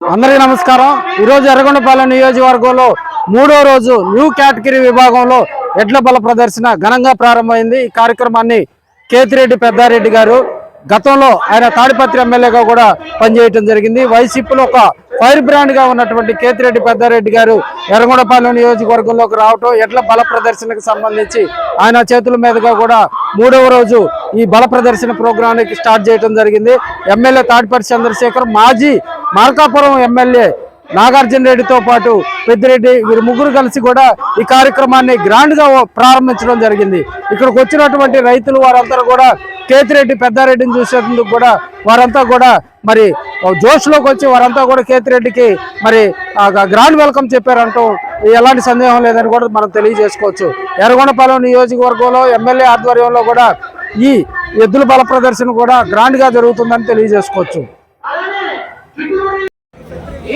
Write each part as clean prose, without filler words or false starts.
అందరికీ నమస్కారం। ఈరోజు ఎర్రగొండపాలెం నియోజకవర్గంలో మూడో రోజు న్యూ కేటగిరీ విభాగంలో ఎడ్ల బల ప్రదర్శన ఘనంగా ప్రారంభమైంది। ఈ కార్యక్రమాన్ని కేతిరెడ్డి పెద్దారెడ్డి గారు గతంలో ఆయన తాడిపత్రి ఎమ్మెల్యేగా కూడా పనిచేయడం జరిగింది। వైసీపీలో ఒక ఫైర్ బ్రాండ్ గా ఉన్నటువంటి కేతిరెడ్డి పెద్దారెడ్డి గారు ఎర్రగొండపాలెం నియోజకవర్గంలోకి రావటం ఎడ్ల బల ప్రదర్శనకు సంబంధించి ఆయన చేతుల మీదుగా కూడా మూడవ రోజు ఈ బల ప్రదర్శన ప్రోగ్రాంకి స్టార్ట్ చేయడం జరిగింది। ఎమ్మెల్యే తాడిపత్రి చంద్రశేఖర్, మాజీ మార్కాపురం ఎమ్మెల్యే నాగార్జున రెడ్డితో పాటు పెద్దిరెడ్డి వీరు ముగ్గురు కలిసి కూడా ఈ కార్యక్రమాన్ని గ్రాండ్ గా ప్రారంభించడం జరిగింది। ఇక్కడికి వచ్చినటువంటి రైతులు వారంతా కూడా కేతిరెడ్డి పెద్దారెడ్డిని చూసేందుకు కూడా వారంతా కూడా మరి జోష్లోకి వచ్చి వారంతా కూడా కేతిరెడ్డికి మరి గ్రాండ్ వెల్కమ్ చెప్పారంటూ ఎలాంటి సందేహం లేదని కూడా మనం తెలియజేసుకోవచ్చు। ఎర్రగొండపాలెం నియోజకవర్గంలో ఎమ్మెల్యే ఆధ్వర్యంలో కూడా ఈ ఎద్దుల బల ప్రదర్శన కూడా గ్రాండ్ గా జరుగుతుందని తెలియజేసుకోవచ్చు।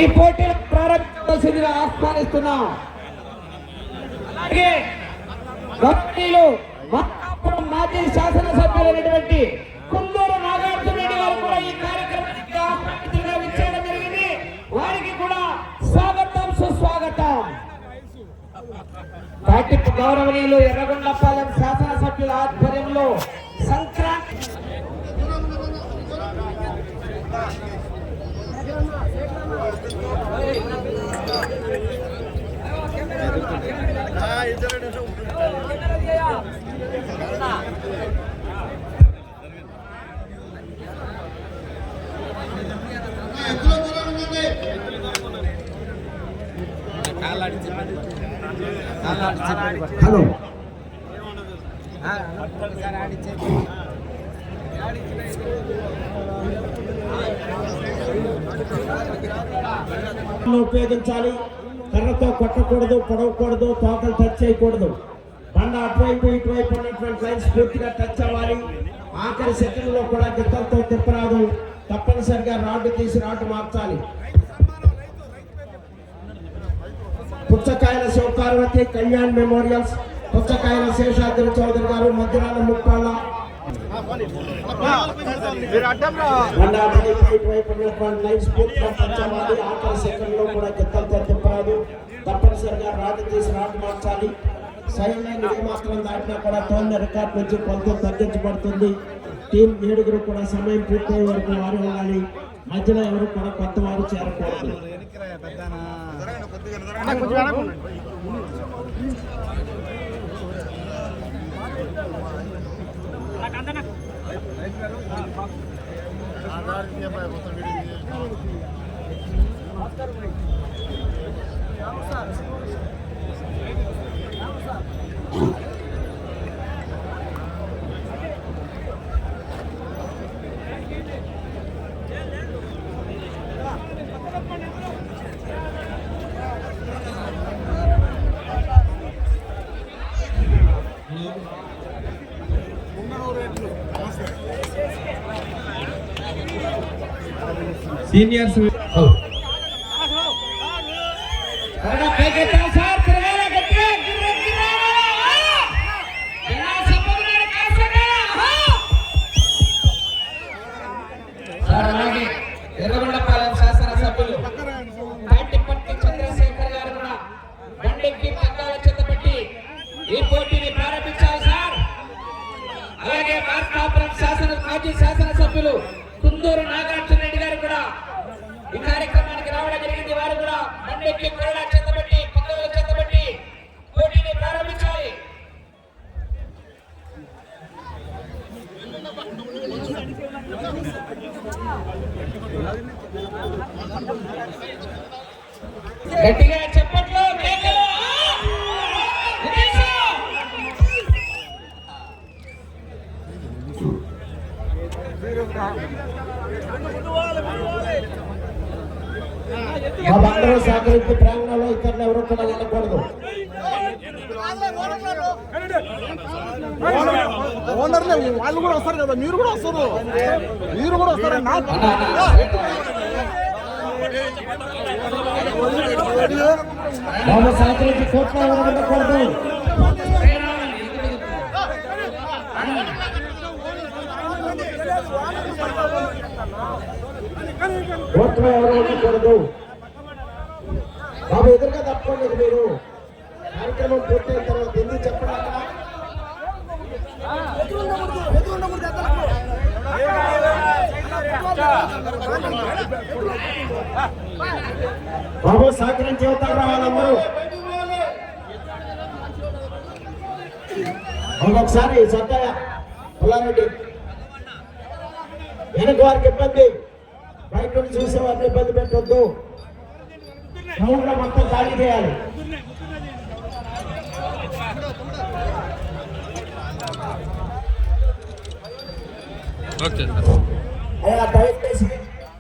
ఈ పోటీలు ప్రారంభించాల్సిందిగా ఆహ్వానిస్తున్నాం। అలాగే మాజీ శాసనసభ్యులైనటువంటి కుందూరు నాగార్జున రెడ్డి గారు కూడా ఈ కార్యక్రమానికి ఆహ్వానితులుగా విచ్చేయడం జరిగింది। వారికి కూడా స్వాగతం సుస్వాగతం। పార్టీ గౌరవనీయులు ఎర్రగొండపాలెం శాసనసభ్యుల ఆధ్వర్యంలో సంక్రాంతి హలో ఉపయోగించాలి। కర్రతో కొట్టకూడదు, పొడవకూడదు, తోకలు టచ్ చేయకూడదు। బండ అటువైపు ఇటువైపు ఉన్నటువంటి లైన్స్ పూర్తిగా టచ్ అవ్వాలి। ఆఖరి సెకండ్ లో కూడా గిత్తలతో తిప్పరాదు। తప్పనిసరిగా రాడ్డు తీసి రాడ్డు మార్చాలి। పుచ్చకాయల శివపార్వతి కళ్యాణ్ మెమోరియల్స్, పుచ్చకాయల శేషాద్రి చౌదరి గారు, మధ్యరాల ముప్పాళ్ళ ఆఖరి సెకండ్ లో కూడా గిత్తలతో తిప్పరాదు। తప్పనిసరిగా రాడ్డు తీసి రాడ్డు మార్చాలి। సైడ్ లైన్ ఏమాత్రం దాటినా కూడా తోలిన రికార్డు నుంచి కొలత తగ్గించబడుతుంది। టీం 7 కూడా సమయం పూర్తయ్యే వరకు వారు ఉండాలి। మధ్యలో ఎవరు కూడా కొత్త వారు చేరకూడదు। సీనియర్స్ ఎర్రగొండపాలెం శాసనసభ్యులు తాటిపత్రి చంద్రశేఖర్ గారు కూడా బండెక్కి పగ్గాల చేతబట్టి ఈ పోటీని ప్రారంభించాలి సార్। అలాగే మార్కాపురం మాజీ శాసనసభ్యులు కుందూరు నాగార్జున రెడ్డి గారు కూడా ఈ కార్యక్రమానికి రావడం జరిగింది। వారు కూడా బండెక్కి కొరడా చేతబట్టి పగ్గాల చేతబట్టి పోటీని ప్రారంభించాలి। గట్టిగా చెప్పట్లు కేకలు అందరూ సహకరించి ప్రాంగణంలో ఇక్కడ ఎవరు కూడా ఉండకూడదు। ఓనర్లే వాళ్ళు కూడా వస్తారు కదా, మీరు కూడా వస్తారు, మీరు కూడా వస్తారు। సహకరించి కోట్ల ఎవరు ఉండకూడదు। Come on. కోర్టులో ఎవరు ఉండకూడదు. బాబు ఎదురుగా తప్పుకోండి. మీరు కార్యక్రమం పూర్తయిన తర్వాత ఎందుకు చెప్పండి అక్కడ. బాబు సహకరించి అవుతారు వాళ్ళందరూ. ఒకసారి సత్తయ్య పుల్లారెడ్డి వెనక వారికి ఇబ్బంది, బయట నుంచి చూసే వారిని ఇబ్బంది పెట్టొద్దు. గ్రౌండ్ లో మొత్తం ఖాళీ చేయాలి. అయ్యా దయచేసి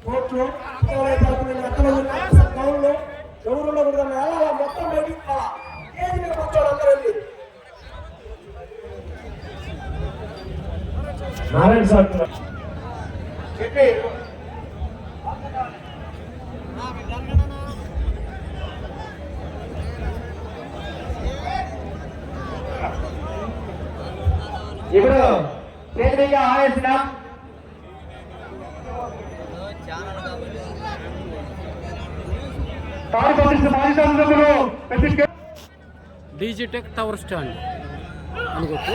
కోర్టులో గ్రౌండ్లో ఎవరు కూడా మొత్తం బయటికి అందరూ వెళ్ళి నారాయణ సార్ చెప్పి ఇప్పుడు కేంద్రీయ ఆవేశన డీజీ టెక్ టవర్ స్టాండ్ అనుకోవచ్చు.